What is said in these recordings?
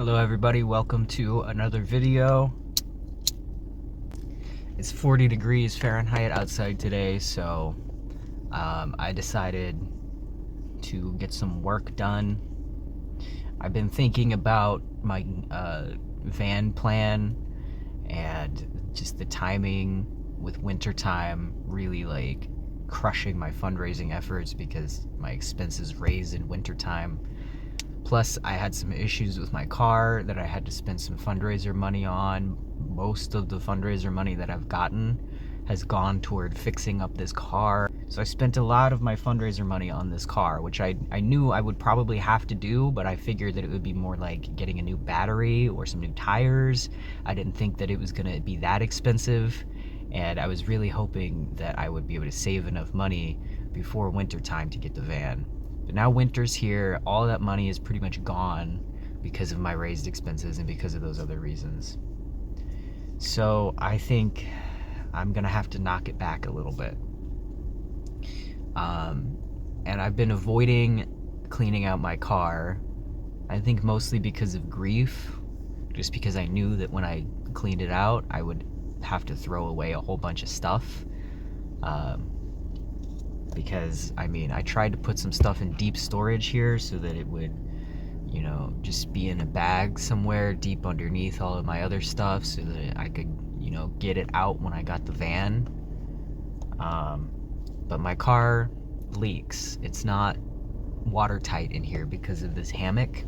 Hello everybody, welcome to another video. It's 40 degrees Fahrenheit outside today, so I decided to get some work done. I've been thinking about my van plan, and just the timing with winter time really like crushing my fundraising efforts because my expenses raise in winter time. Plus, I had some issues with my car that I had to spend some fundraiser money on. Most of the fundraiser money that I've gotten has gone toward fixing up this car. So I spent a lot of my fundraiser money on this car, which I knew I would probably have to do, but I figured that it would be more like getting a new battery or some new tires. I didn't think that it was gonna be that expensive, and I was really hoping that I would be able to save enough money before winter time to get the van. But now winter's here, all that money is pretty much gone because of my raised expenses and because of those other reasons. So I think I'm gonna have to knock it back a little bit. And I've been avoiding cleaning out my car, I think mostly because of grief, just because I knew that when I cleaned it out, I would have to throw away a whole bunch of stuff. Because I tried to put some stuff in deep storage here so that it would, just be in a bag somewhere deep underneath all of my other stuff so that I could, get it out when I got the van. But my car leaks. It's not watertight in here because of this hammock.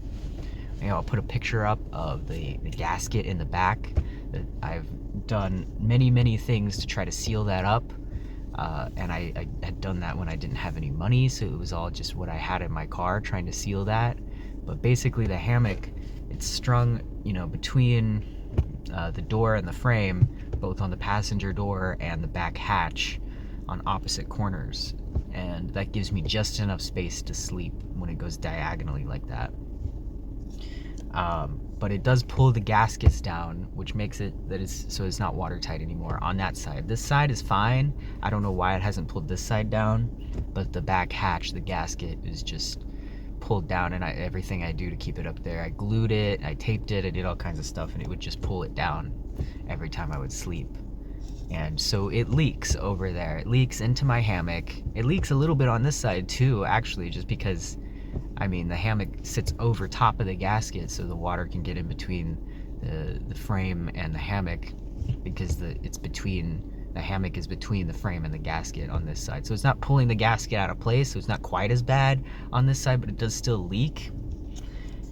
I'll put a picture up of the gasket in the back. I've done many things to try to seal that up. And I had done that when I didn't have any money, so it was all just what I had in my car trying to seal that. But basically the hammock, it's strung, between the door and the frame, both on the passenger door and the back hatch on opposite corners. And that gives me just enough space to sleep when it goes diagonally like that. But it does pull the gaskets down, which makes it so it's not watertight anymore on that side. This side is fine. I don't know why it hasn't pulled this side down, but the back hatch, the gasket, is just pulled down, and everything I do to keep it up there, I glued it, I taped it, I did all kinds of stuff, and it would just pull it down every time I would sleep. And so it leaks over there. It leaks into my hammock. It leaks a little bit on this side too, actually, just because the hammock sits over top of the gasket, so the water can get in between the frame and the hammock, because the hammock is between the frame and the gasket on this side. So it's not pulling the gasket out of place, so it's not quite as bad on this side, but it does still leak.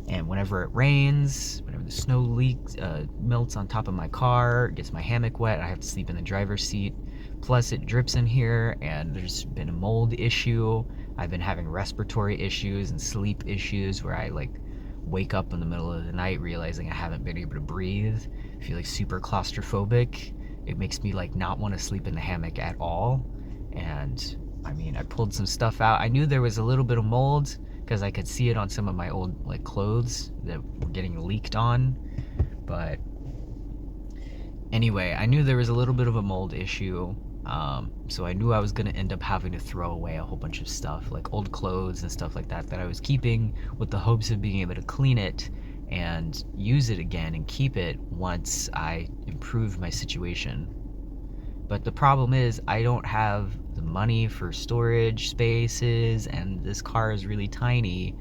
And whenever it rains, whenever the snow melts on top of my car, it gets my hammock wet, I have to sleep in the driver's seat. Plus it drips in here, and there's been a mold issue. I've been having respiratory issues and sleep issues where I wake up in the middle of the night realizing I haven't been able to breathe. I feel super claustrophobic. It makes me not want to sleep in the hammock at all. And I pulled some stuff out. I knew there was a little bit of mold because I could see it on some of my old clothes that were getting leaked on. But anyway, I knew there was a little bit of a mold issue. So I knew I was gonna end up having to throw away a whole bunch of stuff, like old clothes and stuff like that I was keeping with the hopes of being able to clean it and use it again and keep it once I improved my situation. But the problem is I don't have the money for storage spaces, and this car is really tiny,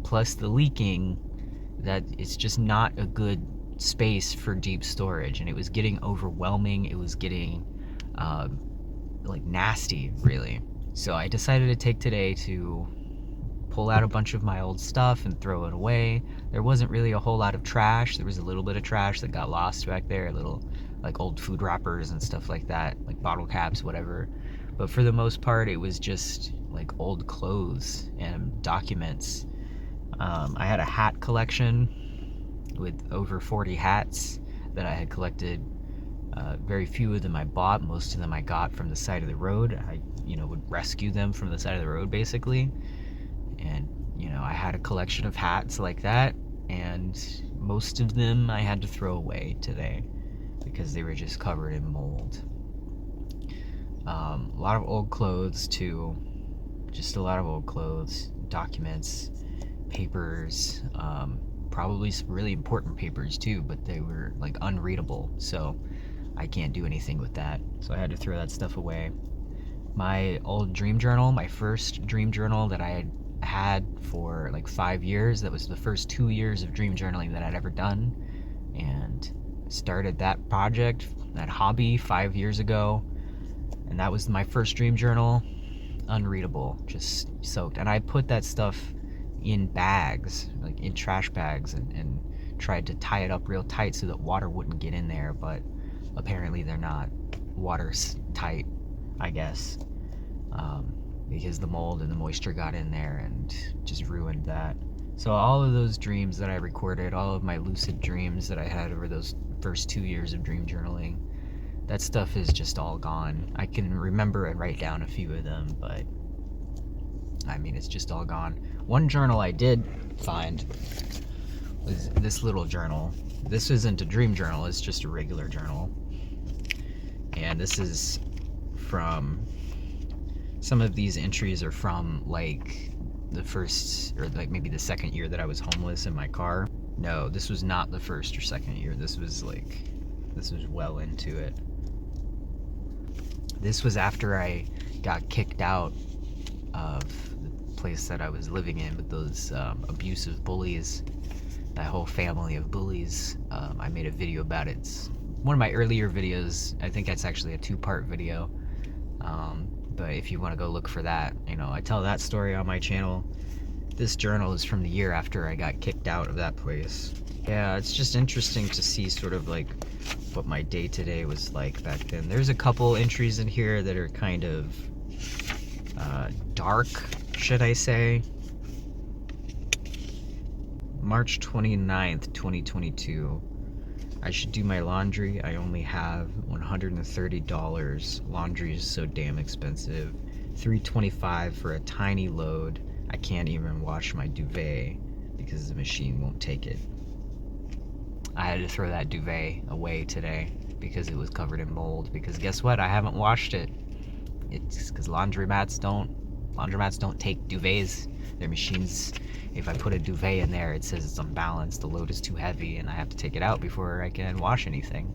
plus the leaking, that it's just not a good space for deep storage, and it was getting overwhelming. It was getting nasty, really. So I decided to take today to pull out a bunch of my old stuff and throw it away. There wasn't really a whole lot of trash. There was a little bit of trash that got lost back there, little old food wrappers and stuff like that, bottle caps, whatever. But for the most part, it was just old clothes and documents. I had a hat collection with over 40 hats that I had collected. Very few of them I bought. Most of them I got from the side of the road. I would rescue them from the side of the road, basically. And I had a collection of hats like that, and most of them I had to throw away today because they were just covered in mold. A lot of old clothes too. Just a lot of old clothes, documents, papers, probably some really important papers too, but they were like unreadable, so I can't do anything with that. So I had to throw that stuff away. My old dream journal, my first dream journal that I had for like 5 years, that was the first 2 years of dream journaling that I'd ever done, and started that project, that hobby 5 years ago, and that was my first dream journal. Unreadable, just soaked. And I put that stuff in bags, like in trash bags, and tried to tie it up real tight so that water wouldn't get in there, but apparently they're not water tight, I guess, because the mold and the moisture got in there and just ruined that. So all of those dreams that I recorded, all of my lucid dreams that I had over those first 2 years of dream journaling, that stuff is just all gone. I can remember and write down a few of them, but I mean, it's just all gone. One journal I did find was this little journal. This isn't a dream journal, it's just a regular journal. And this is from, some of these entries are from like the first, or like maybe the second year that I was homeless in my car. No, this was not the first or second year. This was well into it. This was after I got kicked out of the place that I was living in with those abusive bullies, that whole family of bullies. I made a video about it. It's one of my earlier videos. I think it's actually a 2-part video. But if you want to go look for that, you know, I tell that story on my channel. This journal is from the year after I got kicked out of that place. Yeah, it's just interesting to see sort of like what my day-to-day was like back then. There's a couple entries in here that are kind of dark, should I say. March 29th, 2022. I should do my laundry. I only have $130. Laundry is so damn expensive. $325 for a tiny load. I can't even wash my duvet because the machine won't take it. I had to throw that duvet away today because it was covered in mold, because guess what? I haven't washed it. It's because laundromats don't take duvets. Their machines, if I put a duvet in there, it says it's unbalanced, the load is too heavy, and I have to take it out before I can wash anything.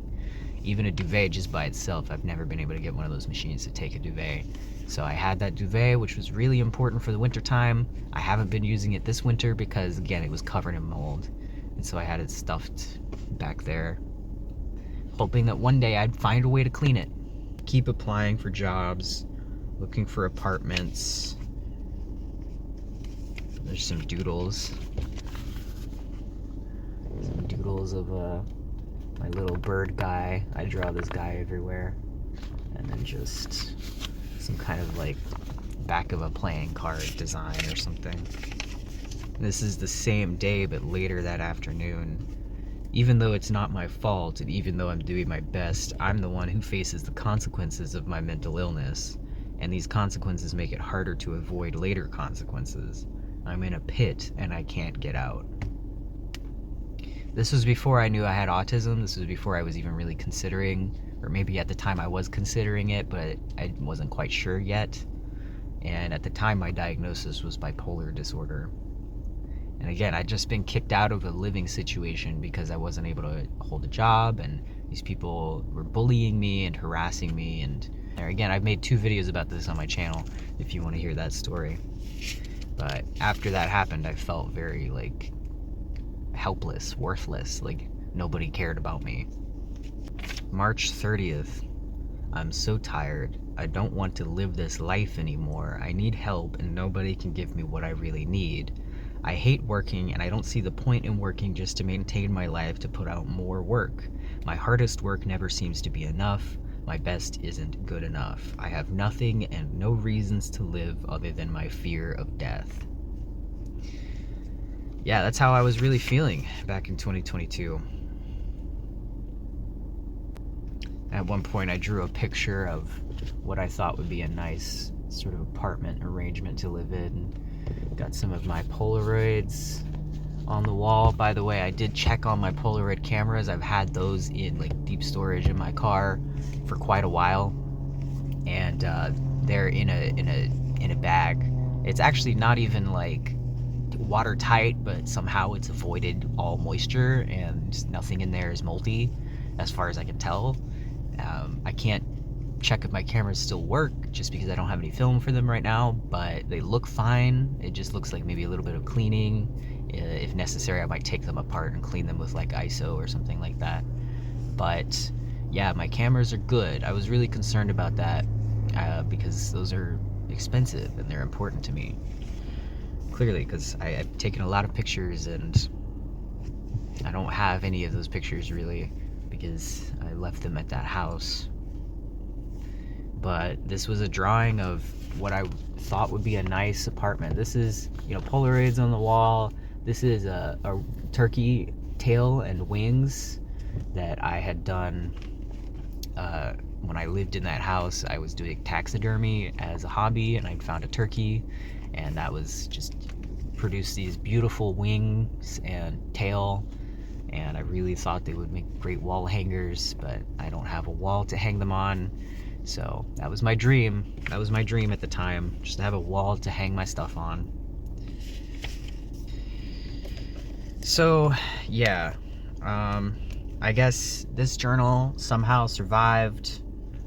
Even a duvet just by itself, I've never been able to get one of those machines to take a duvet. So I had that duvet, which was really important for the winter time. I haven't been using it this winter because, again, it was covered in mold. And so I had it stuffed back there, hoping that one day I'd find a way to clean it. Keep applying for jobs, looking for apartments. There's some doodles. Some doodles of my little bird guy. I draw this guy everywhere. And then just some kind of like back of a playing card design or something. This is the same day, but later that afternoon. Even though it's not my fault, and even though I'm doing my best, I'm the one who faces the consequences of my mental illness. And these consequences make it harder to avoid later consequences. I'm in a pit and I can't get out. This was before I knew I had autism. This was before I was even really considering, or maybe at the time I was considering it, but I wasn't quite sure yet. And at the time my diagnosis was bipolar disorder. And again, I'd just been kicked out of a living situation because I wasn't able to hold a job, and these people were bullying me and harassing me. And again, I've made 2 videos about this on my channel if you want to hear that story. But after that happened, I felt very like helpless, worthless, like nobody cared about me. March 30th. I'm so tired. I don't want to live this life anymore. I need help and nobody can give me what I really need. I hate working and I don't see the point in working just to maintain my life to put out more work. My hardest work never seems to be enough. My best isn't good enough. I have nothing and no reasons to live other than my fear of death. Yeah, that's how I was really feeling back in 2022. At one point I drew a picture of what I thought would be a nice sort of apartment arrangement to live in. Got some of my Polaroids on the wall. By the way, I did check on my Polaroid cameras. I've had those in like deep storage in my car for quite a while, and they're in a bag. It's actually not even like watertight, but somehow it's avoided all moisture and nothing in there is moldy, as far as I can tell. I can't check if my cameras still work just because I don't have any film for them right now, but they look fine. It just looks like maybe a little bit of cleaning. If necessary, I might take them apart and clean them with like ISO or something like that. But yeah, my cameras are good. I was really concerned about that because those are expensive and they're important to me. Clearly, because I've taken a lot of pictures and I don't have any of those pictures really because I left them at that house. But this was a drawing of what I thought would be a nice apartment. This is, you know, Polaroids on the wall. This is a turkey tail and wings that I had done when I lived in that house. I was doing taxidermy as a hobby, and I'd found a turkey, and that was just produced these beautiful wings and tail, and I really thought they would make great wall hangers, but I don't have a wall to hang them on. So that was my dream. That was my dream at the time, just to have a wall to hang my stuff on. So yeah, I guess this journal somehow survived,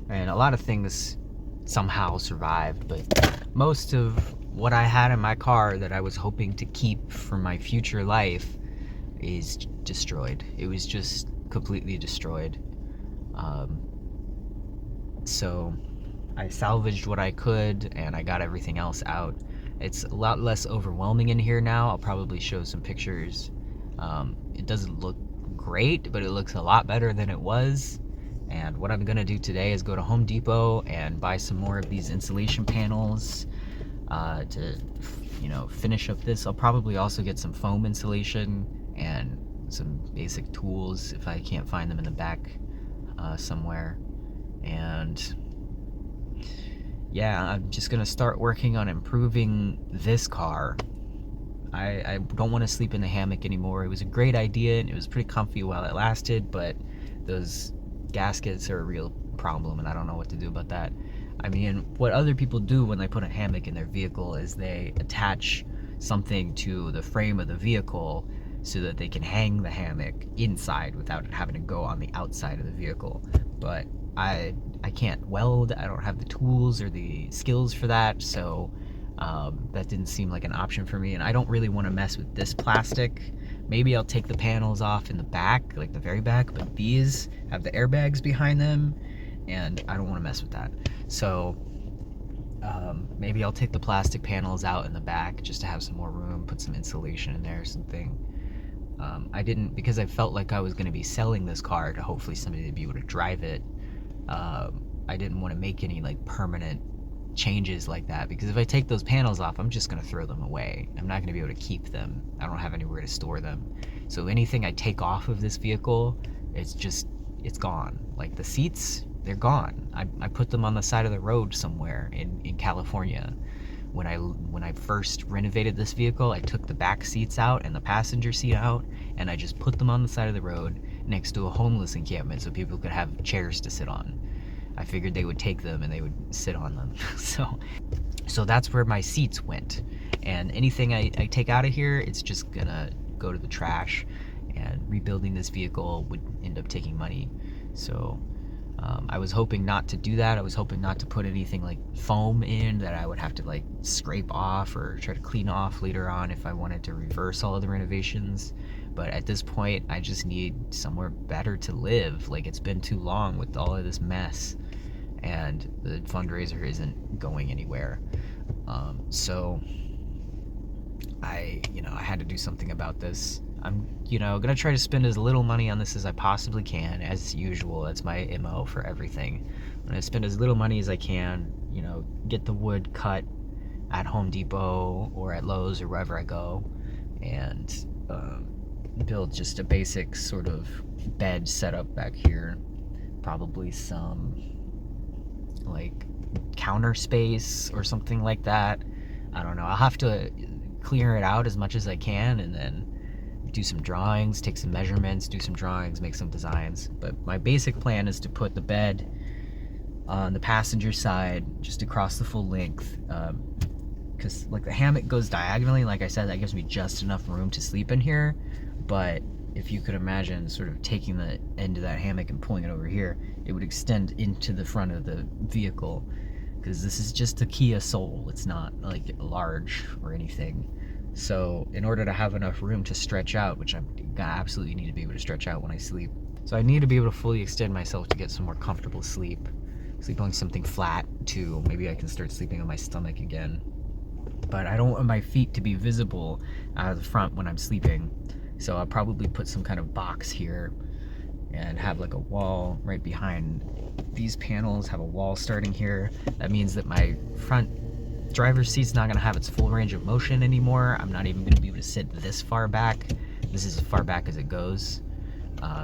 and a lot of things somehow survived, but most of what I had in my car that I was hoping to keep for my future life is destroyed. It was just completely destroyed. So I salvaged what I could and I got everything else out. It's a lot less overwhelming in here now. I'll probably show some pictures. It doesn't look great, but it looks a lot better than it was. And what I'm gonna do today is go to Home Depot and buy some more of these insulation panels to, you know, finish up this. I'll probably also get some foam insulation and some basic tools if I can't find them in the back somewhere. And yeah, I'm just gonna start working on improving this car. I don't want to sleep in the hammock anymore. It was a great idea and it was pretty comfy while it lasted, but those gaskets are a real problem and I don't know what to do about that. I mean, what other people do when they put a hammock in their vehicle is they attach something to the frame of the vehicle so that they can hang the hammock inside without having to go on the outside of the vehicle. But I can't weld, I don't have the tools or the skills for that, so that didn't seem like an option for me, and I don't really want to mess with this plastic. Maybe I'll take the panels off in the back, like the very back, but these have the airbags behind them, and I don't want to mess with that. So maybe I'll take the plastic panels out in the back just to have some more room, put some insulation in there or something. I didn't, because I felt like I was going to be selling this car to hopefully somebody to be able to drive it. I didn't want to make any like permanent changes like that, because if I take those panels off, I'm just going to throw them away. I'm not going to be able to keep them. I don't have anywhere to store them. So anything I take off of this vehicle, it's gone. Like the seats, they're gone. I put them on the side of the road somewhere in California. When I first renovated this vehicle, I took the back seats out and the passenger seat out, and I just put them on the side of the road next to a homeless encampment so people could have chairs to sit on. I figured they would take them and they would sit on them. So that's where my seats went. And anything I take out of here, it's just gonna go to the trash, and rebuilding this vehicle would end up taking money. So I was hoping not to do that. I was hoping not to put anything like foam in that I would have to like scrape off or try to clean off later on if I wanted to reverse all of the renovations. But at this point, I just need somewhere better to live. Like, it's been too long with all of this mess, and the fundraiser isn't going anywhere. So I had to do something about this. I'm, gonna try to spend as little money on this as I possibly can, as usual. That's my MO for everything. I'm gonna spend as little money as I can, get the wood cut at Home Depot or at Lowe's or wherever I go, and build just a basic sort of bed setup back here. Probably some like counter space or something like that. I don't know. I'll have to clear it out as much as I can and then do some drawings, take some measurements, do some drawings, make some designs. But my basic plan is to put the bed on the passenger side just across the full length, because like the hammock goes diagonally. Like I said, that gives me just enough room to sleep in here. But if you could imagine sort of taking the end of that hammock and pulling it over here, it would extend into the front of the vehicle, because this is just a Kia Soul. It's not like large or anything. So in order to have enough room to stretch out, which I'm gonna absolutely need to be able to stretch out when I sleep, so I need to be able to fully extend myself to get some more comfortable sleep. Sleep on something flat too. Maybe I can start sleeping on my stomach again. But I don't want my feet to be visible out of the front when I'm sleeping. So I'll probably put some kind of box here and have like a wall right behind these panels, have a wall starting here. That means that my front driver's seat's not gonna have its full range of motion anymore. I'm not even gonna be able to sit this far back. This is as far back as it goes.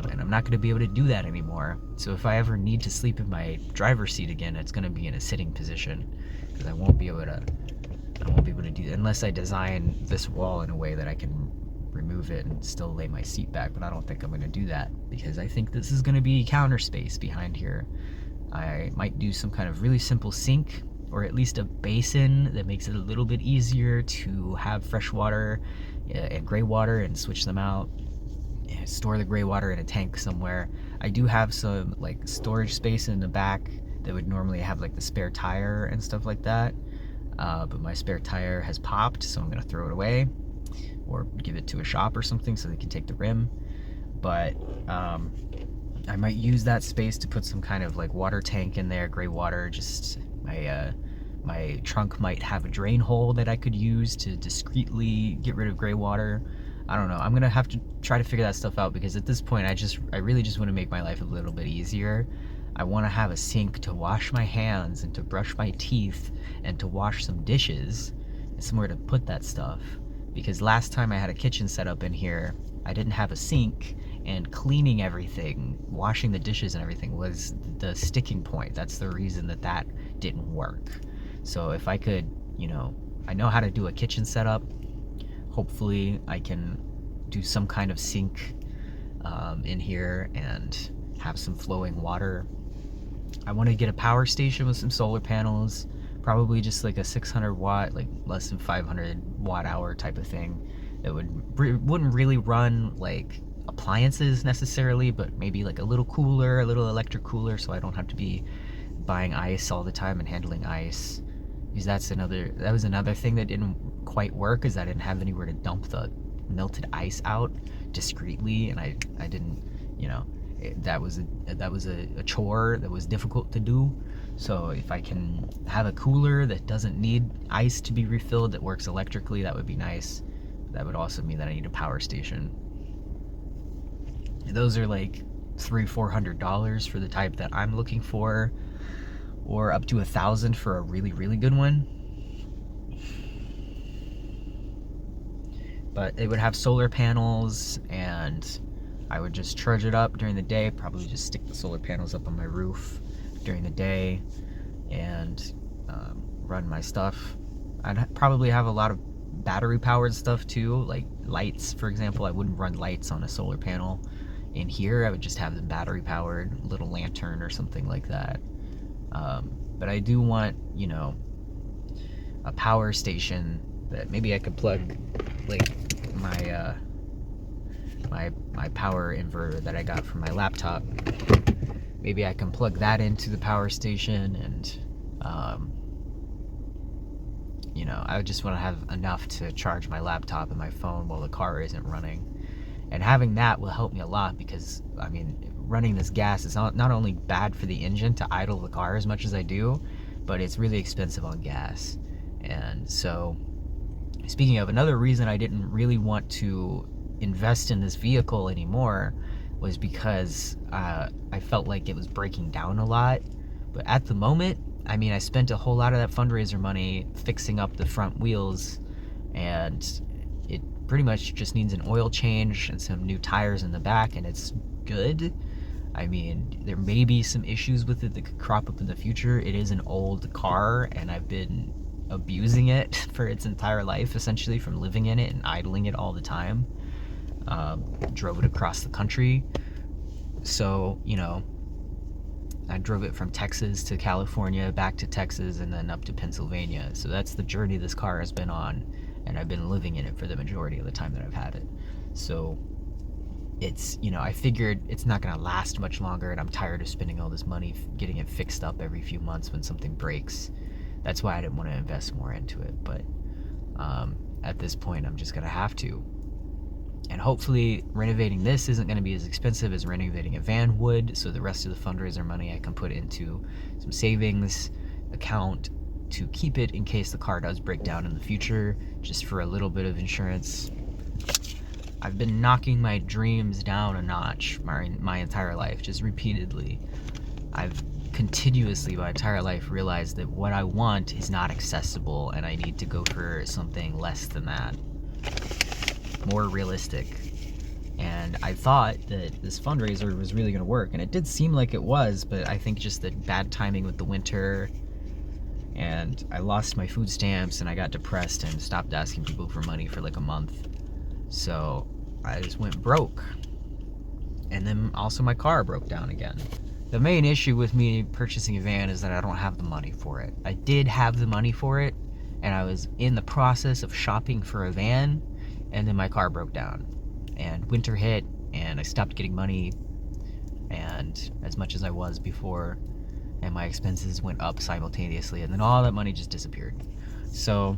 And I'm not going to be able to do that anymore. So if I ever need to sleep in my driver's seat again, it's going to be in a sitting position, because I won't be able to do that unless I design this wall in a way that I can remove it and still lay my seat back. But I don't think I'm going to do that, because I think this is going to be counter space behind here. I might do some kind of really simple sink, or at least a basin that makes it a little bit easier to have fresh water and gray water and switch them out. Store the gray water in a tank somewhere. I do have some like storage space in the back that would normally have like the spare tire and stuff like that, but my spare tire has popped, so I'm gonna throw it away or give it to a shop or something so they can take the rim. But I might use that space to put some kind of like water tank in there, gray water. Just my trunk might have a drain hole that I could use to discreetly get rid of gray water. I don't know. I'm gonna have to try to figure that stuff out, because at this point I really just want to make my life a little bit easier. I want to have a sink to wash my hands and to brush my teeth and to wash some dishes and somewhere to put that stuff. Because last time I had a kitchen set up in here, I didn't have a sink, and cleaning everything, washing the dishes and everything was the sticking point. That's the reason that didn't work. So if I could, I know how to do a kitchen setup. Hopefully I can do some kind of sink in here and have some flowing water. I want to get a power station with some solar panels, probably just like a 600 watt, like less than 500 watt hour type of thing that wouldn't really run like appliances necessarily, but maybe like a little cooler, a little electric cooler, so I don't have to be buying ice all the time and handling ice. Because that was another thing that didn't quite work, is I didn't have anywhere to dump the melted ice out discreetly, and I didn't, that was a chore that was difficult to do. So if I can have a cooler that doesn't need ice to be refilled, that works electrically, that would be nice. That would also mean that I need a power station. Those are like $300-400 for the type that I'm looking for, or up to $1,000 for a really, really good one. But it would have solar panels, and I would just charge it up during the day, probably just stick the solar panels up on my roof during the day, and run my stuff. I'd probably have a lot of battery powered stuff too, like lights, for example. I wouldn't run lights on a solar panel in here. I would just have them battery powered, little lantern or something like that. But I do want, a power station that maybe I could plug like my power inverter that I got from my laptop. Maybe I can plug that into the power station, and I just want to have enough to charge my laptop and my phone while the car isn't running. And having that will help me a lot, because running this gas is not only bad for the engine to idle the car as much as I do, but it's really expensive on gas. And so, speaking of, another reason I didn't really want to invest in this vehicle anymore was because I felt like it was breaking down a lot. But at the moment, I spent a whole lot of that fundraiser money fixing up the front wheels, and it pretty much just needs an oil change and some new tires in the back, and it's good. There may be some issues with it that could crop up in the future. It is an old car, and I've been abusing it for its entire life, essentially, from living in it and idling it all the time. Drove it across the country. So, I drove it from Texas to California, back to Texas, and then up to Pennsylvania. So that's the journey this car has been on, and I've been living in it for the majority of the time that I've had it. So it's, you know, I figured it's not gonna last much longer, and I'm tired of spending all this money getting it fixed up every few months when something breaks. That's why I didn't want to invest more into it. But at this point, I'm just gonna have to. And hopefully renovating this isn't going to be as expensive as renovating a van would, so the rest of the fundraiser money I can put into some savings account to keep it in case the car does break down in the future, just for a little bit of insurance. I've been knocking my dreams down a notch my entire life, just repeatedly. I've continuously my entire life realized that what I want is not accessible, and I need to go for something less than that, more realistic. And I thought that this fundraiser was really going to work, and it did seem like it was, but I think just the bad timing with the winter, and I lost my food stamps, and I got depressed and stopped asking people for money for like a month. So I just went broke. And then also my car broke down again. The main issue with me purchasing a van is that I don't have the money for it. I did have the money for it, and I was in the process of shopping for a van, and then my car broke down, and winter hit, and I stopped getting money, and as much as I was before, and my expenses went up simultaneously, and then all that money just disappeared. So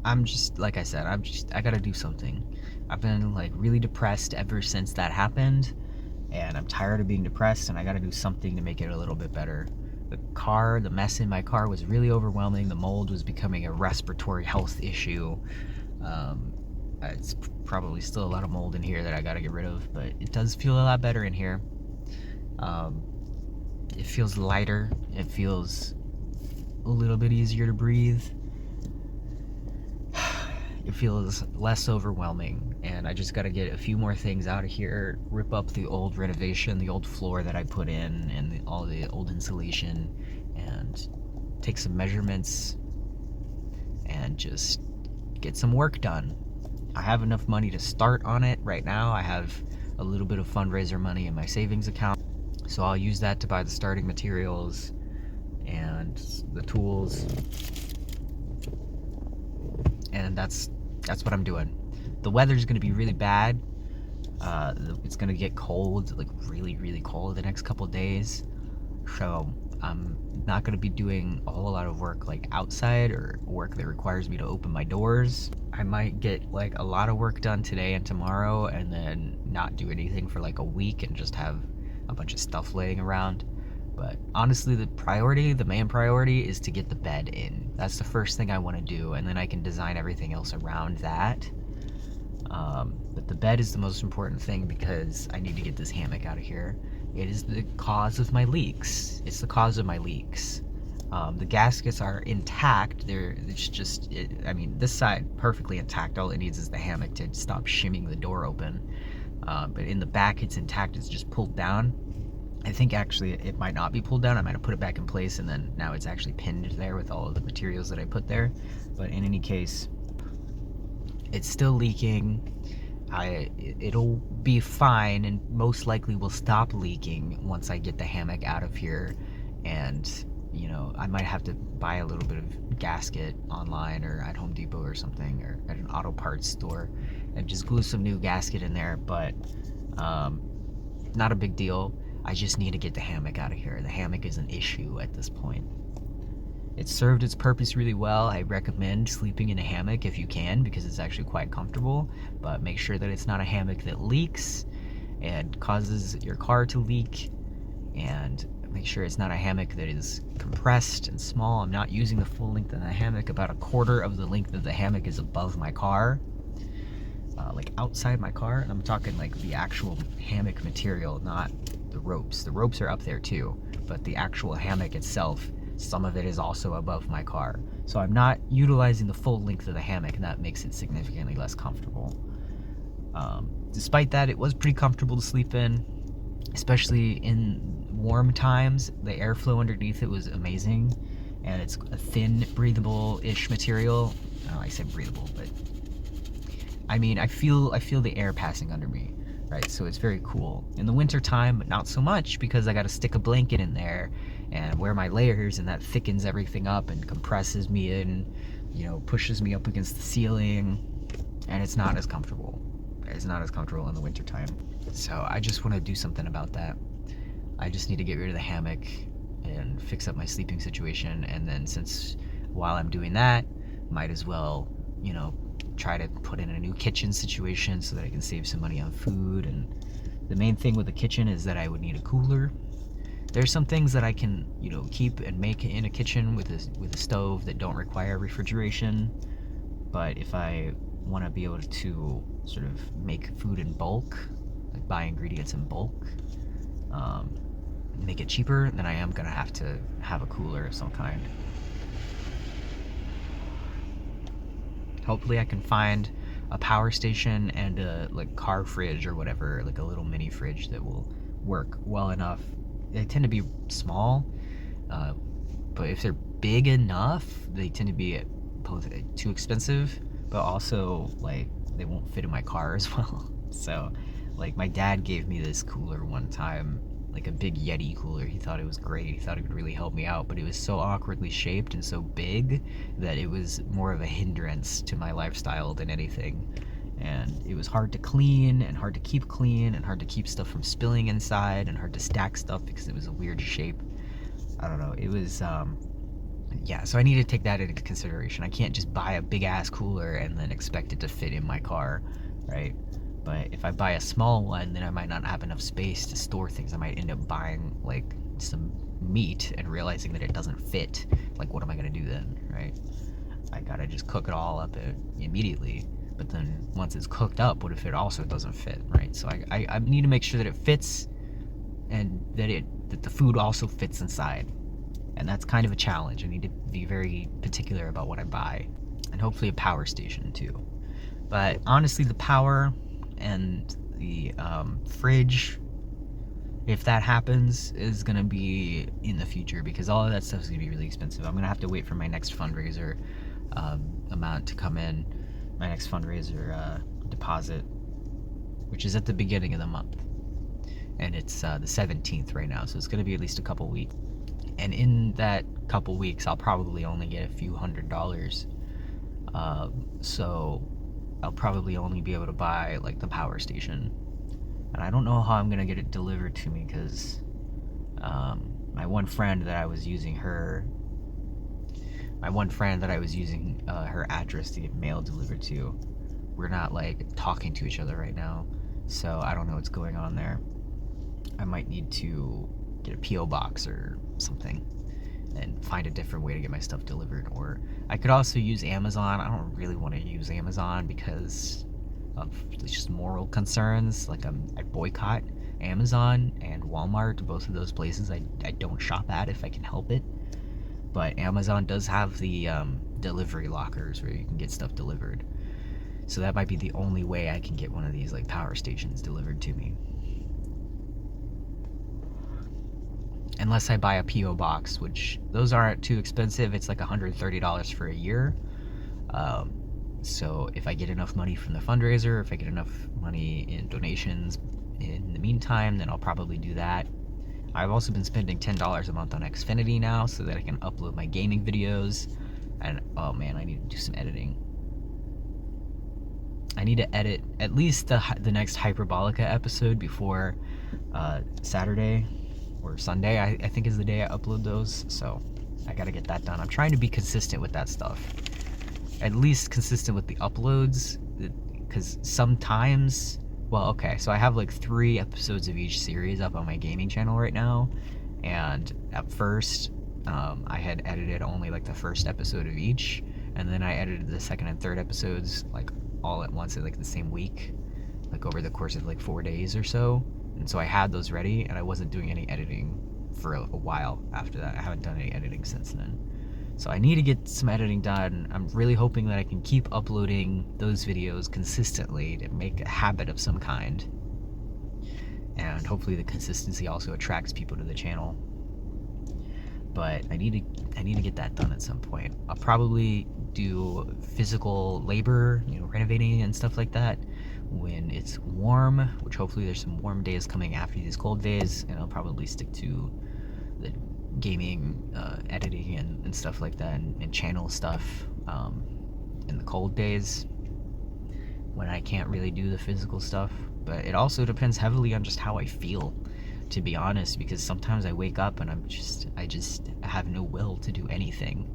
I'm just, like I said, I gotta do something. I've been like really depressed ever since that happened, and I'm tired of being depressed, and I gotta do something to make it a little bit better. The mess in my car was really overwhelming. The mold was becoming a respiratory health issue. It's probably still a lot of mold in here that I gotta get rid of, but it does feel a lot better in here. It feels lighter. It feels a little bit easier to breathe. It feels less overwhelming, and I just gotta get a few more things out of here, rip up the old renovation, the old floor that I put in, and all the old insulation, and take some measurements, and just get some work done. I have enough money to start on it right now. I have a little bit of fundraiser money in my savings account, so I'll use that to buy the starting materials and the tools, and that's what I'm doing. The weather's gonna be really bad. It's gonna get cold, like really, really cold the next couple days. So I'm not gonna be doing a whole lot of work like outside, or work that requires me to open my doors. I might get like a lot of work done today and tomorrow, and then not do anything for like a week and just have a bunch of stuff laying around. But honestly, the main priority is to get the bed in. That's the first thing I want to do, and then I can design everything else around that. But the bed is the most important thing, because I need to get this hammock out of here. It is the cause of my leaks. It's the cause of my leaks. The gaskets are intact. I mean, this side perfectly intact. All it needs is the hammock to stop shimming the door open. But in the back, it's intact. It's just pulled down. I think actually it might not be pulled down. I might have put it back in place, and then now it's actually pinned there with all of the materials that I put there. But in any case, it's still leaking. It'll be fine, and most likely will stop leaking once I get the hammock out of here. And you know, I might have to buy a little bit of gasket online, or at Home Depot or something, or at an auto parts store, and just glue some new gasket in there. But not a big deal. I just need to get the hammock out of here. The hammock is an issue at this point. It served its purpose really well. I recommend sleeping in a hammock if you can, because it's actually quite comfortable, but make sure that it's not a hammock that leaks and causes your car to leak, and make sure it's not a hammock that is compressed and small. I'm not using the full length of the hammock. About a quarter of the length of the hammock is above my car, like outside my car. And I'm talking like the actual hammock material, not the ropes. The ropes are up there too, but the actual hammock itself, some of it is also above my car. So I'm not utilizing the full length of the hammock, and that makes it significantly less comfortable. Despite that, it was pretty comfortable to sleep in, especially in warm times. The airflow underneath it was amazing, and it's a thin, breathable-ish material. I say breathable, but I mean, I feel the air passing under me. right? So it's very cool. In the winter time, not so much, because I got to stick a blanket in there and wear my layers, and that thickens everything up and compresses me in, you know, pushes me up against the ceiling, and it's not as comfortable. It's not as comfortable in the winter time. So I just want to do something about that. I just need to get rid of the hammock and fix up my sleeping situation, and then since while I'm doing that, might as well, you know, try to put in a new kitchen situation so that I can save some money on food. And the main thing with the kitchen is that I would need a cooler. There's some things that I can, you know, keep and make in a kitchen with a stove that don't require refrigeration, but if I want to be able to sort of make food in bulk, like buy ingredients in bulk, make it cheaper, then I am gonna have to have a cooler of some kind. Hopefully I can find a power station and a like car fridge or whatever, like a little mini fridge that will work well enough. They tend to be small, but if they're big enough, they tend to be both too expensive, but also like they won't fit in my car as well. So like my dad gave me this cooler one time, like a big Yeti cooler. He thought it was great. He thought it would really help me out, but it was so awkwardly shaped and so big that it was more of a hindrance to my lifestyle than anything. And it was hard to clean and hard to keep clean and hard to keep stuff from spilling inside and hard to stack stuff because it was a weird shape. I don't know. It was, yeah, so I need to take that into consideration. I can't just buy a big ass cooler and then expect it to fit in my car, right? But if I buy a small one, then I might not have enough space to store things. I might end up buying like some meat and realizing that it doesn't fit. Like, what am I gonna do then, right? I gotta just cook it all up immediately. But then once it's cooked up, what if it also doesn't fit, right? So I need to make sure that it fits and that the food also fits inside. And that's kind of a challenge. I need to be very particular about what I buy. And hopefully a power station too. But honestly, the power and the fridge, if that happens, is gonna be in the future, because all of that stuff is gonna be really expensive. I'm gonna have to wait for my next fundraiser amount to come in, my next fundraiser deposit, which is at the beginning of the month, and it's the 17th right now, so it's gonna be at least a couple weeks. And in that couple weeks, I'll probably only get a few $100s. So I'll probably only be able to buy like the power station. And I don't know how I'm gonna get it delivered to me, because my one friend that I was using her address to get mail delivered to, we're not like talking to each other right now. So I don't know what's going on there. I might need to get a P.O. box or something and find a different way to get my stuff delivered. Or I could also use Amazon. I don't really want to use Amazon because of just moral concerns. Like I boycott Amazon and Walmart. Both of those places I don't shop at if I can help it. But Amazon does have the delivery lockers where you can get stuff delivered. So that might be the only way I can get one of these like power stations delivered to me. Unless I buy a P.O. box, which those aren't too expensive. It's like $130 for a year. So if I get enough money from the fundraiser, if I get enough money in donations in the meantime, then I'll probably do that. I've also been spending $10 a month on Xfinity now so that I can upload my gaming videos. And oh man, I need to do some editing. I need to edit at least the next Hyperbolica episode before Saturday or Sunday, I think is the day I upload those. So I gotta get that done. I'm trying to be consistent with that stuff. At least consistent with the uploads, because sometimes, well, okay, so I have like 3 episodes of each series up on my gaming channel right now, and at first I had edited only like the first episode of each, and then I edited the second and third episodes like all at once in like the same week, like over the course of like 4 days or so. And so I had those ready, and I wasn't doing any editing for a while after that. I haven't done any editing since then. So I need to get some editing done. I'm really hoping that I can keep uploading those videos consistently to make a habit of some kind. And hopefully the consistency also attracts people to the channel. But I need to get that done at some point. I'll probably do physical labor, you know, renovating and stuff like that when it's warm, which hopefully there's some warm days coming after these cold days, and I'll probably stick to the gaming, editing and stuff like that, and channel stuff in the cold days when I can't really do the physical stuff. But it also depends heavily on just how I feel, to be honest, because sometimes I wake up and I just have no will to do anything.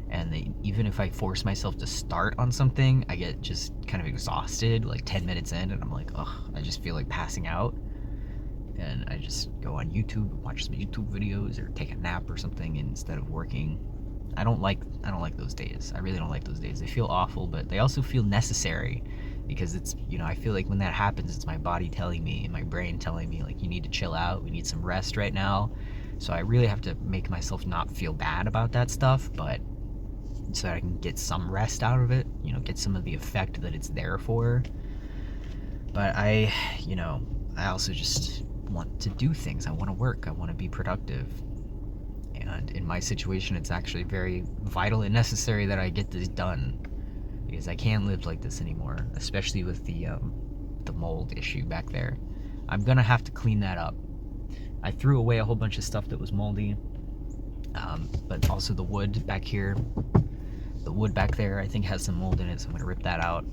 And even if I force myself to start on something, I get just kind of exhausted like 10 minutes in, and I'm like, ugh, I just feel like passing out. And I just go on YouTube, watch some YouTube videos, or take a nap or something instead of working. I don't like those days. I really don't like those days. They feel awful, but they also feel necessary, because it's, you know, I feel like when that happens, it's my body telling me and my brain telling me, like, you need to chill out, we need some rest right now. So I really have to make myself not feel bad about that stuff, but so that I can get some rest out of it, you know, get some of the effect that it's there for. But I also just want to do things. I want to work. I want to be productive. And in my situation, it's actually very vital and necessary that I get this done, because I can't live like this anymore, especially with the mold issue back there. I'm gonna have to clean that up. I threw away a whole bunch of stuff that was moldy, but also the wood back here. The wood back there, I think, has some mold in it, so I'm gonna rip that out.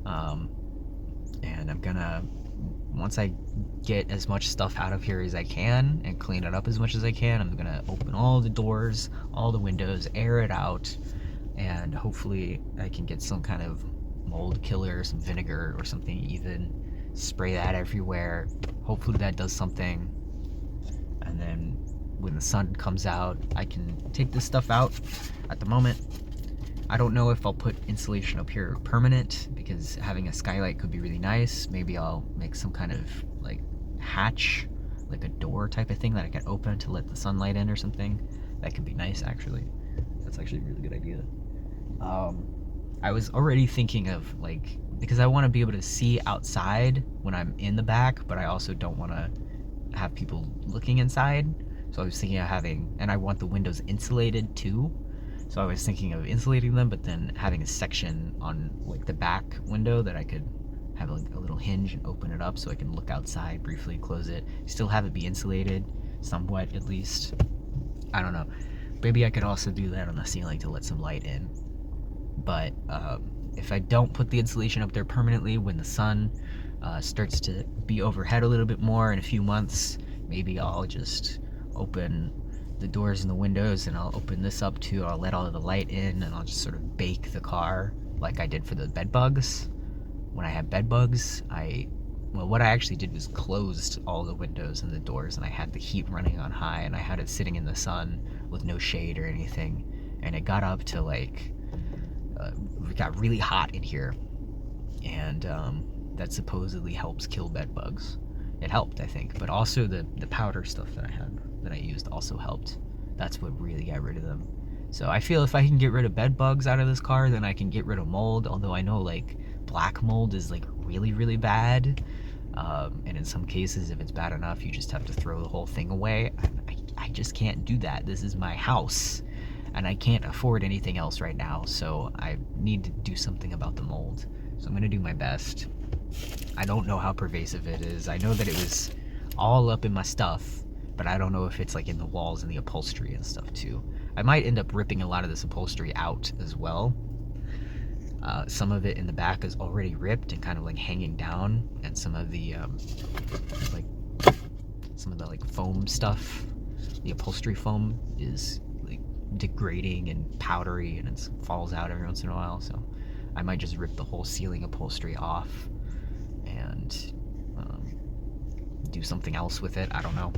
And I'm gonna, once I get as much stuff out of here as I can and clean it up as much as I can, I'm gonna open all the doors, all the windows, air it out, and hopefully I can get some kind of mold killer, some vinegar or something, even spray that everywhere. Hopefully that does something. And then when the sun comes out, I can take this stuff out. At the moment, I don't know if I'll put insulation up here permanent, because having a skylight could be really nice. Maybe I'll make some kind of like hatch, like a door type of thing that I can open to let the sunlight in or something. That could be nice, actually. That's actually a really good idea. I was already thinking of, like, because I want to be able to see outside when I'm in the back, but I also don't want to have people looking inside. So I was thinking of having, and I want the windows insulated too. So I was thinking of insulating them, but then having a section on like the back window that I could have like a little hinge and open it up so I can look outside briefly, close it, still have it be insulated somewhat at least. I don't know. Maybe I could also do that on the ceiling to let some light in. But if I don't put the insulation up there permanently, when the sun starts to be overhead a little bit more in a few months, maybe I'll just open the doors and the windows, and I'll open this up too. I'll let all of the light in, and I'll just sort of bake the car like I did for the bed bugs. When I had bed bugs, what I actually did was closed all the windows and the doors, and I had the heat running on high, and I had it sitting in the sun with no shade or anything, and it got up to like it got really hot in here, and that supposedly helps kill bed bugs. It helped, I think, but also the powder stuff that I used also helped. That's what really got rid of them. So I feel if I can get rid of bed bugs out of this car, then I can get rid of mold, although I know like black mold is like really, really bad. And in some cases, if it's bad enough, you just have to throw the whole thing away. I just can't do that. This is my house, and I can't afford anything else right now, so I need to do something about the mold. So I'm gonna do my best. I don't know how pervasive it is. I know that it was all up in my stuff, but I don't know if it's like in the walls and the upholstery and stuff too. I might end up ripping a lot of this upholstery out as well. Some of it in the back is already ripped and kind of like hanging down, and some of the foam stuff, the upholstery foam, is like degrading and powdery, and it falls out every once in a while. So I might just rip the whole ceiling upholstery off and do something else with it. I don't know.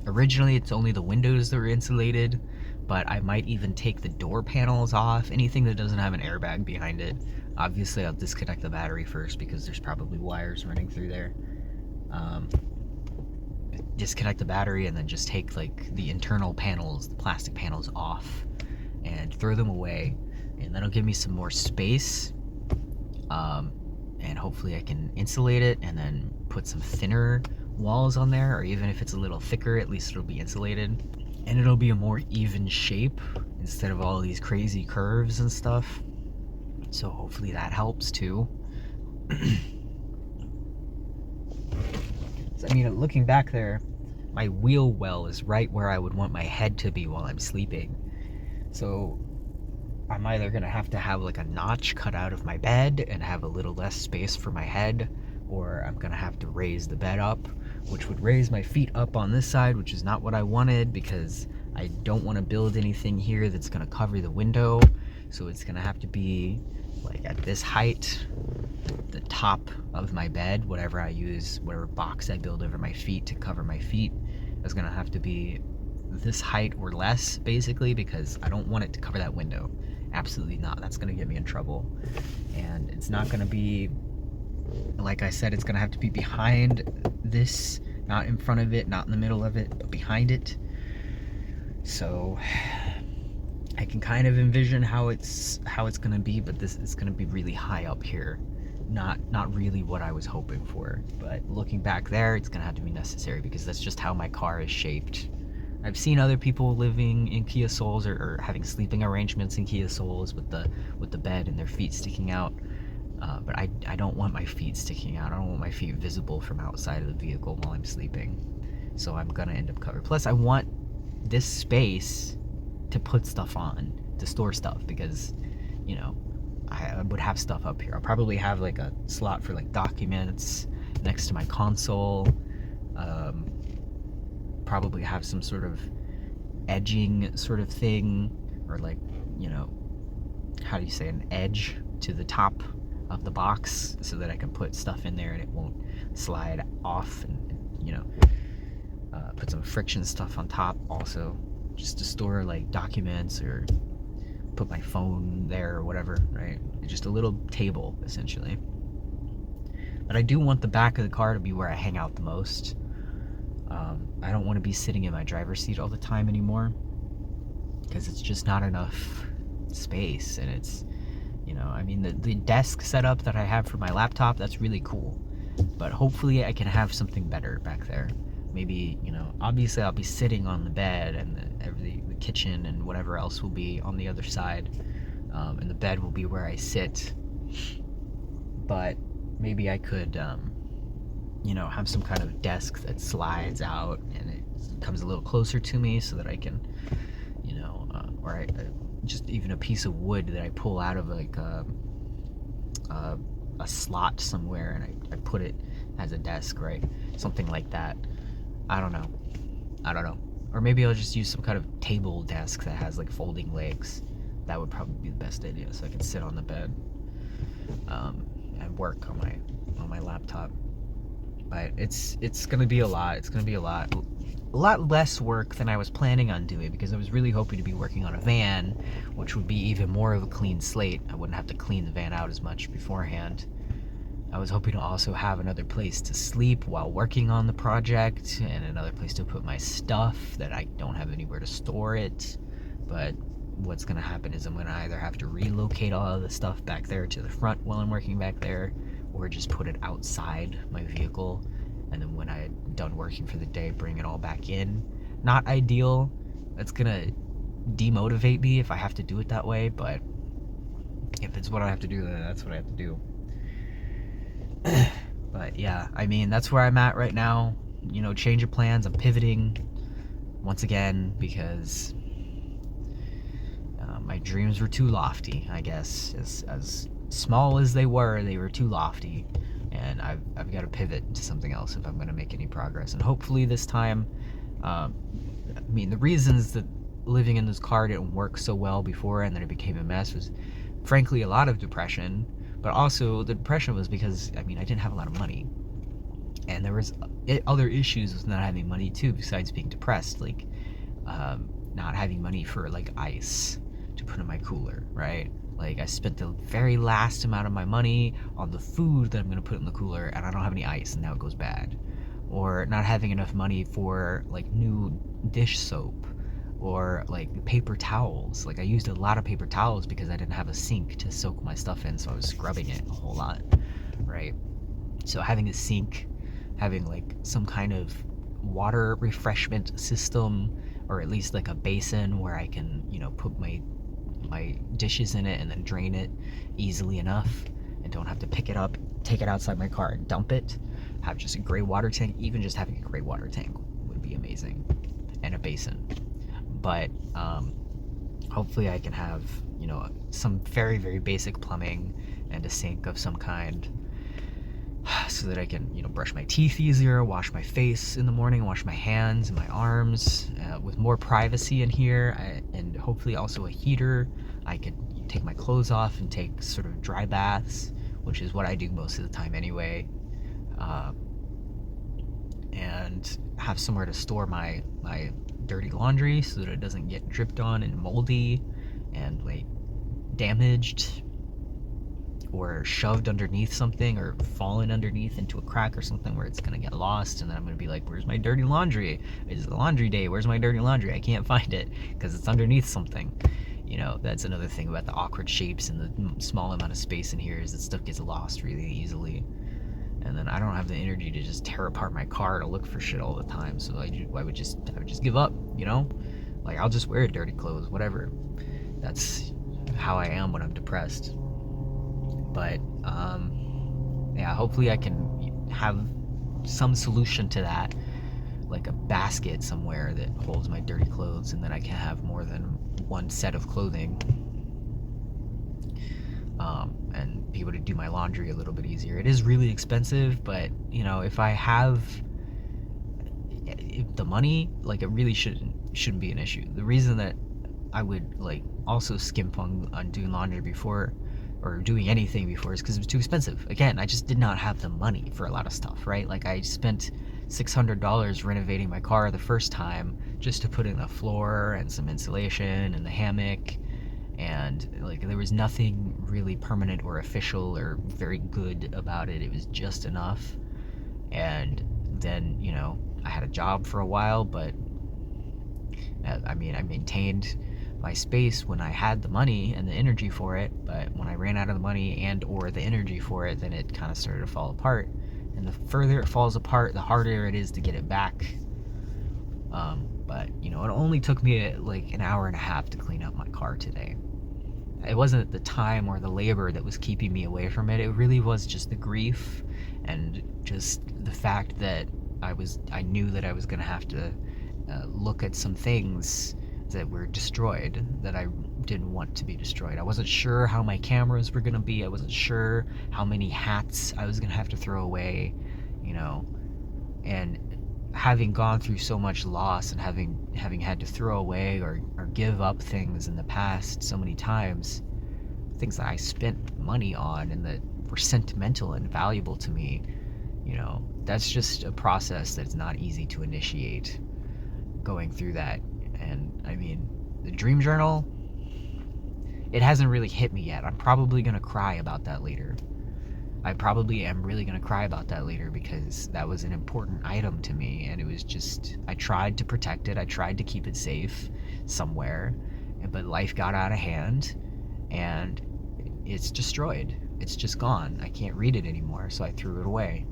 Originally, it's only the windows that were insulated, but I might even take the door panels off, anything that doesn't have an airbag behind it. Obviously, I'll disconnect the battery first because there's probably wires running through there. Disconnect the battery and then just take like the internal panels, the plastic panels, off and throw them away, and that'll give me some more space. And hopefully I can insulate it and then put some thinner walls on there, or even if it's a little thicker, at least it'll be insulated. and it'll be a more even shape instead of all these crazy curves and stuff. So hopefully that helps too. So, I mean, looking back there, my wheel well is right where I would want my head to be while I'm sleeping. So I'm either gonna have to have like a notch cut out of my bed and have a little less space for my head, or I'm gonna have to raise the bed up, which would raise my feet up on this side, which is not what I wanted because I don't want to build anything here that's gonna cover the window. So it's gonna have to be like at this height, the top of my bed, whatever I use, whatever box I build over my feet to cover my feet, is gonna have to be this height or less, basically, because I don't want it to cover that window. Absolutely not. That's gonna get me in trouble. And it's not gonna be, like I said, it's gonna have to be behind this, not in front of it, not in the middle of it, but behind it. So I can kind of envision how it's gonna be, but this is gonna be really high up here. Not really what I was hoping for, but looking back there, it's gonna have to be necessary because that's just how my car is shaped. I've seen other people living in Kia Souls or having sleeping arrangements in Kia Souls with the bed and their feet sticking out, but I don't want my feet sticking out. I don't want my feet visible from outside of the vehicle while I'm sleeping, so I'm gonna end up covered. Plus, I want this space to put stuff on, to store stuff, because, you know, I would have stuff up here. I'll probably have like a slot for like documents next to my console. Probably have some sort of edging sort of thing, or like, you know, how do you say, an edge to the top of the box so that I can put stuff in there and it won't slide off, and you know, put some friction stuff on top also, just to store like documents or put my phone there or whatever, right? Just a little table, essentially. But I do want the back of the car to be where I hang out the most. I don't want to be sitting in my driver's seat all the time anymore, because it's just not enough space. And it's, you know, I mean, the desk setup that I have for my laptop, that's really cool, but hopefully I can have something better back there. Maybe, you know, obviously I'll be sitting on the bed, and the kitchen and whatever else will be on the other side, and the bed will be where I sit. But maybe I could, you know, have some kind of desk that slides out and it comes a little closer to me so that I can, you know, or just even a piece of wood that I pull out of like a slot somewhere, and I put it as a desk, right? Something like that. I don't know. Or maybe I'll just use some kind of table desk that has like folding legs. That would probably be the best idea, so I can sit on the bed and work on my laptop. But it's gonna be a lot. It's gonna be a lot less work than I was planning on doing, because I was really hoping to be working on a van, which would be even more of a clean slate. I wouldn't have to clean the van out as much beforehand. I was hoping to also have another place to sleep while working on the project, and another place to put my stuff that I don't have anywhere to store it. But what's gonna happen is I'm gonna either have to relocate all of the stuff back there to the front while I'm working back there, or just put it outside my vehicle, and then when I'm done working for the day, bring it all back in. Not ideal. That's gonna demotivate me if I have to do it that way, but if it's what I have to do, then that's what I have to do. But yeah, I mean, that's where I'm at right now. You know, change of plans. I'm pivoting once again because my dreams were too lofty, I guess. As small as they were too lofty, and I've got to pivot to something else if I'm going to make any progress. And hopefully this time, I mean, the reasons that living in this car didn't work so well before and then it became a mess was frankly a lot of depression, but also the depression was because, I mean, I didn't have a lot of money, and there was other issues with not having money too, besides being depressed, like not having money for like ice to put in my cooler, right? Like, I spent the very last amount of my money on the food that I'm gonna put in the cooler, and I don't have any ice, and now it goes bad. Or not having enough money for like new dish soap, or like paper towels. Like, I used a lot of paper towels because I didn't have a sink to soak my stuff in, so I was scrubbing it a whole lot, right? So having a sink, having like some kind of water refreshment system or at least like a basin where I can, you know, put my dishes in it and then drain it easily enough and don't have to pick it up, take it outside my car and dump it. Have just a gray water tank. Even just having a gray water tank would be amazing, and a basin. But hopefully I can have, you know, some very, very basic plumbing and a sink of some kind, so that I can, you know, brush my teeth easier, wash my face in the morning, wash my hands and my arms, with more privacy in here, and hopefully also a heater. I could take my clothes off and take sort of dry baths, which is what I do most of the time anyway, and have somewhere to store my dirty laundry so that it doesn't get dripped on and moldy and like damaged or shoved underneath something or fallen underneath into a crack or something where it's gonna get lost, and then I'm gonna be like, where's my dirty laundry? It's the laundry day, where's my dirty laundry? I can't find it because it's underneath something. You know, that's another thing about the awkward shapes and the small amount of space in here, is that stuff gets lost really easily. And then I don't have the energy to just tear apart my car to look for shit all the time, so I would just give up, you know? Like, I'll just wear dirty clothes, whatever. That's how I am when I'm depressed. But yeah, hopefully I can have some solution to that, like a basket somewhere that holds my dirty clothes, and then I can have more than one set of clothing, and be able to do my laundry a little bit easier. It is really expensive, but you know, if I have the money, like, it really shouldn't be an issue. The reason that I would like also skimp on doing laundry before, or doing anything before, is because it was too expensive. Again, I just did not have the money for a lot of stuff, right? Like, I spent $600 renovating my car the first time just to put in the floor and some insulation and the hammock, and like, there was nothing really permanent or official or very good about it. It was just enough. And then, you know, I had a job for a while, but I mean, I maintained my space when I had the money and the energy for it, but when I ran out of the money and or the energy for it, then it kind of started to fall apart. And the further it falls apart, the harder it is to get it back. But you know, it only took me like an hour and a half to clean up my car today. It wasn't the time or the labor that was keeping me away from it. It really was just the grief and just the fact that I knew that I was gonna have to look at some things that were destroyed, that I didn't want to be destroyed. I wasn't sure how my cameras were gonna be. I wasn't sure how many hats I was gonna have to throw away, you know. And having gone through so much loss and having had to throw away or give up things in the past so many times, things that I spent money on and that were sentimental and valuable to me, you know, that's just a process that's not easy to initiate, going through that. And I mean, the dream journal, it hasn't really hit me yet. I'm probably gonna cry about that later. I probably am really gonna cry about that later, because that was an important item to me, and it was just, I tried to protect it, I tried to keep it safe somewhere, but life got out of hand and it's destroyed. It's just gone. I can't read it anymore, so I threw it away.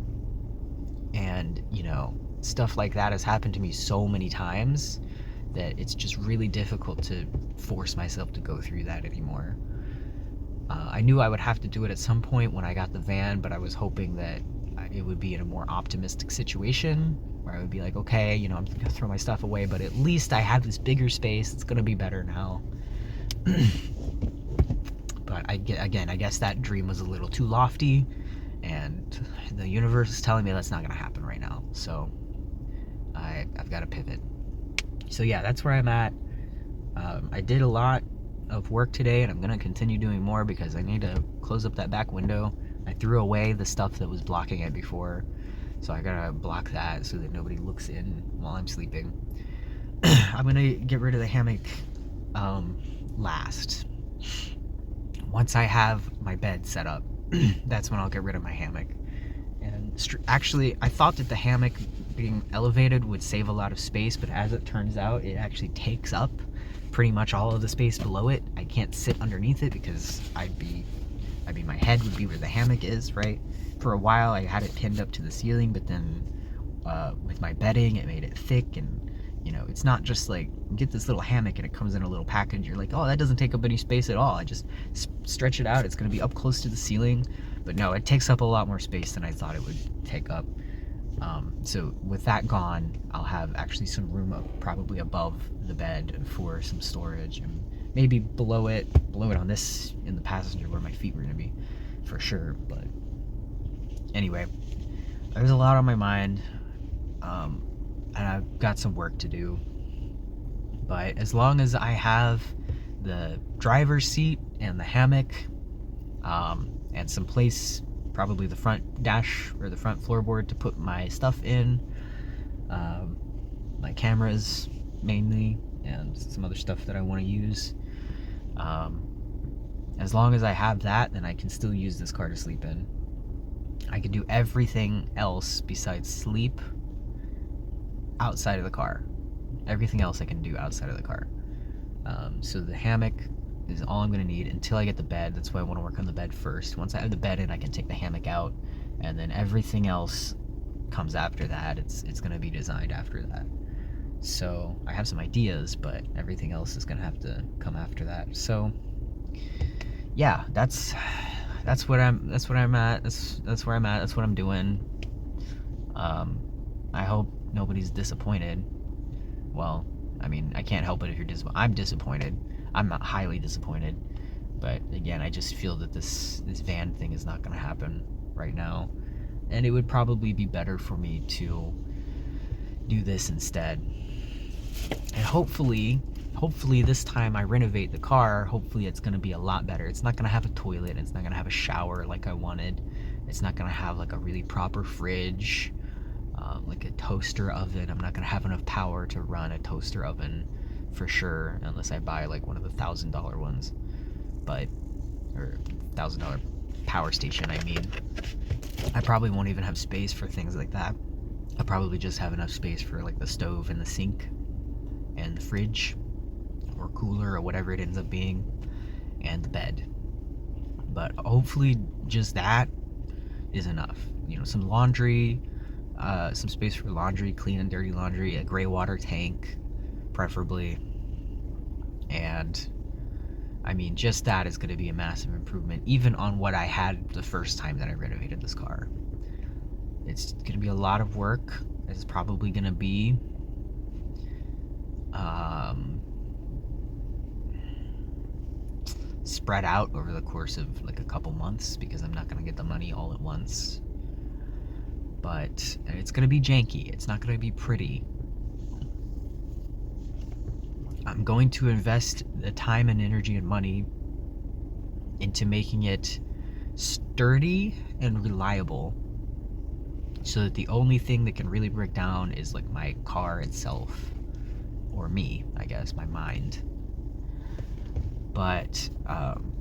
And you know, stuff like that has happened to me so many times that it's just really difficult to force myself to go through that anymore. I knew I would have to do it at some point when I got the van, but I was hoping that it would be in a more optimistic situation where I would be like, okay, you know, I'm gonna throw my stuff away, but at least I have this bigger space. It's gonna be better now. But I guess that dream was a little too lofty, and the universe is telling me that's not gonna happen right now. So I've got to pivot. So yeah, that's where I'm at. I did a lot of work today, and I'm gonna continue doing more because I need to close up that back window. I threw away the stuff that was blocking it before, so I gotta block that so that nobody looks in while I'm sleeping. I'm gonna get rid of the hammock last. Once I have my bed set up, that's when I'll get rid of my hammock. And actually, I thought that the hammock being elevated would save a lot of space, but as it turns out, it actually takes up pretty much all of the space below it. I can't sit underneath it because my head would be where the hammock is, right? For a while, I had it pinned up to the ceiling, but then with my bedding, it made it thick, and You know, it's not just like, get this little hammock and it comes in a little package. You're like, oh, that doesn't take up any space at all. I just stretch it out. It's going to be up close to the ceiling. But no, it takes up a lot more space than I thought it would take up. So with that gone, I'll have actually some room up, probably above the bed for some storage, and maybe below it on this, in the passenger where my feet were going to be, for sure. But anyway, there's a lot on my mind, and I've got some work to do. But as long as I have the driver's seat and the hammock, and some place, probably the front dash or the front floorboard to put my stuff in, my cameras mainly, and some other stuff that I want to use. As long as I have that, then I can still use this car to sleep in. I can do everything else besides sleep outside of the car. Everything else I can do outside of the car. So the hammock is all I'm gonna need until I get the bed. That's why I want to work on the bed first. Once I have the bed in, I can take the hammock out, and then everything else comes after that. It's gonna be designed after that. So I have some ideas, but everything else is gonna have to come after that. So yeah, that's where I'm at. That's where I'm at. That's what I'm doing. I hope nobody's disappointed. Well, I mean, I can't help it if you're disappointed. I'm disappointed. I'm not highly disappointed, but again, I just feel that this van thing is not going to happen right now, and it would probably be better for me to do this instead. And hopefully this time I renovate the car, hopefully it's going to be a lot better. It's not going to have a toilet, it's not going to have a shower like I wanted, it's not going to have like a really proper fridge, like a toaster oven. I'm not going to have enough power to run a toaster oven for sure, unless I buy like one of the $1,000 ones, but, or $1,000 power station, I mean. I probably won't even have space for things like that. I'll probably just have enough space for like the stove and the sink and the fridge or cooler or whatever it ends up being, and the bed. But hopefully just that is enough. You know, some laundry, some space for laundry, clean and dirty laundry, a gray water tank preferably, and I mean, just that is going to be a massive improvement even on what I had the first time that I renovated this car. It's going to be a lot of work. It's probably going to be spread out over the course of like a couple months, because I'm not going to get the money all at once. But it's going to be janky. It's not going to be pretty. I'm going to invest the time and energy and money into making it sturdy and reliable, so that the only thing that can really break down is like my car itself, or me, I guess, my mind. But I'm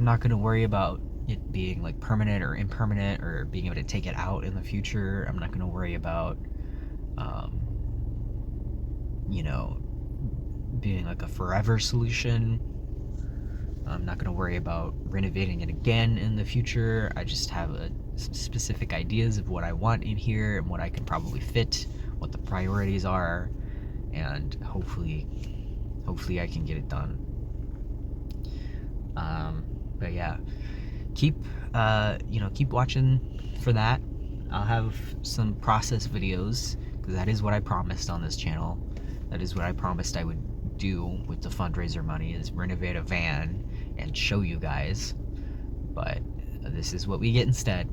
not going to worry about it being like permanent or impermanent, or being able to take it out in the future. I'm not going to worry about you know, being like a forever solution. I'm not going to worry about renovating it again in the future. I just have some specific ideas of what I want in here and what I can probably fit, what the priorities are, and hopefully I can get it done. But yeah, keep watching for that. I'll have some process videos, because that is what I promised on this channel. That is what I promised I would do with the fundraiser money, is renovate a van and show you guys. But this is what we get instead.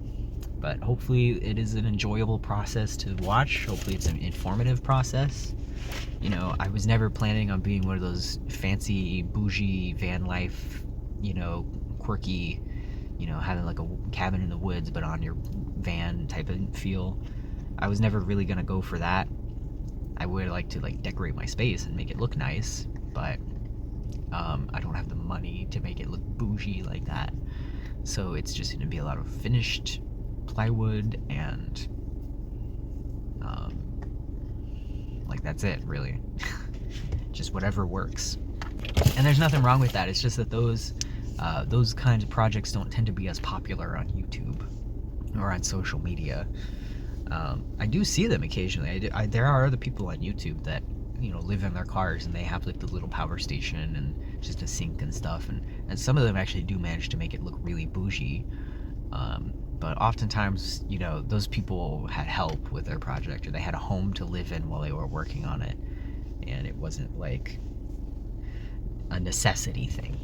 But hopefully it is an enjoyable process to watch. Hopefully it's an informative process. You know, I was never planning on being one of those fancy, bougie van life, you know, quirky, you know, having like a cabin in the woods but on your van type of feel. I was never really gonna go for that. I would like to like decorate my space and make it look nice, but I don't have the money to make it look bougie like that. So it's just gonna be a lot of finished plywood and like that's it, really. Just whatever works. And there's nothing wrong with that. It's just that those kinds of projects don't tend to be as popular on YouTube or on social media. I do see them occasionally. There are other people on YouTube that, you know, live in their cars and they have like the little power station and just a sink and stuff, and some of them actually do manage to make it look really bougie. But oftentimes, you know, those people had help with their project, or they had a home to live in while they were working on it, and it wasn't like a necessity thing.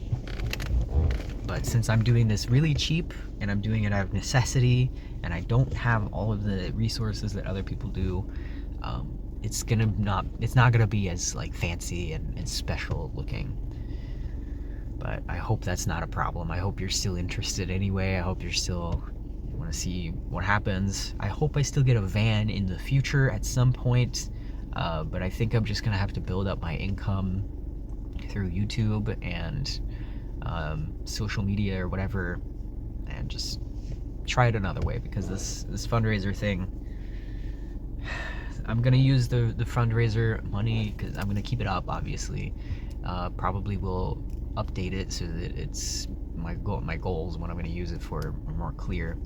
But since I'm doing this really cheap and I'm doing it out of necessity and I don't have all of the resources that other people do, it's not gonna be as like fancy and special looking. But I hope that's not a problem. I hope you're still interested anyway. I hope you're still want to see what happens. I hope I still get a van in the future at some point, but I think I'm just gonna have to build up my income through YouTube and social media or whatever, and just try it another way, because this fundraiser thing, I'm gonna use the fundraiser money because I'm gonna keep it up, obviously. Probably will update it so that it's my goals, what I'm gonna use it for, are more clear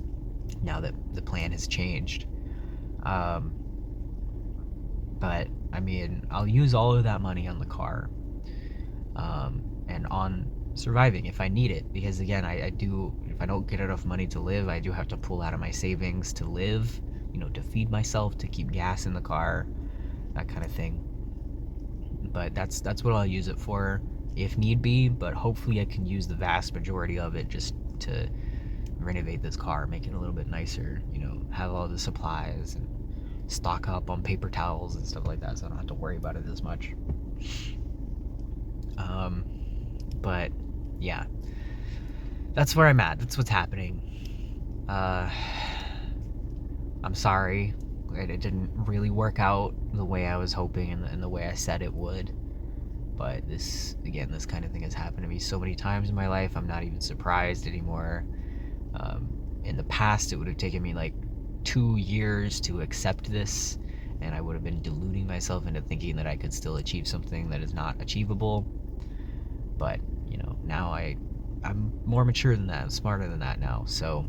now that the plan has changed. But I mean, I'll use all of that money on the car, and on surviving if I need it, because again, I do, if I don't get enough money to live, I do have to pull out of my savings to live, you know, to feed myself, to keep gas in the car, that kind of thing. But that's what I'll use it for if need be, but hopefully I can use the vast majority of it just to renovate this car, make it a little bit nicer, you know, have all the supplies and stock up on paper towels and stuff like that, so I don't have to worry about it as much. But yeah, that's where I'm at. That's what's happening. I'm sorry it didn't really work out the way I was hoping and the way I said it would. But this kind of thing has happened to me so many times in my life, I'm not even surprised anymore. In the past, it would have taken me like 2 years to accept this, and I would have been deluding myself into thinking that I could still achieve something that is not achievable. But, you know, now I'm more mature than that, I'm smarter than that now, so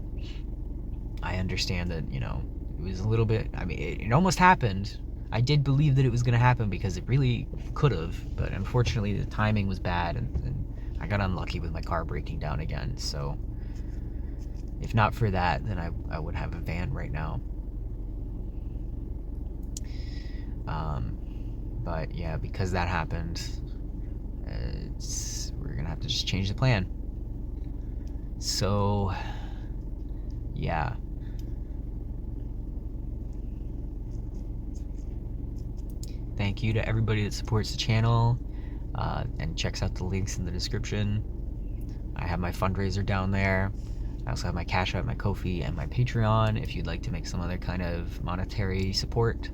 I understand that, you know, it was a little bit, I mean, it almost happened. I did believe that it was going to happen because it really could have, but unfortunately the timing was bad, and I got unlucky with my car breaking down again. So if not for that, then I would have a van right now. But yeah, because that happened, we're gonna have to just change the plan. So yeah. Thank you to everybody that supports the channel and checks out the links in the description. I have my fundraiser down there. I also have my Cash App, my Ko-fi, and my Patreon if you'd like to make some other kind of monetary support.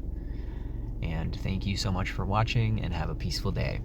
And thank you so much for watching, and have a peaceful day.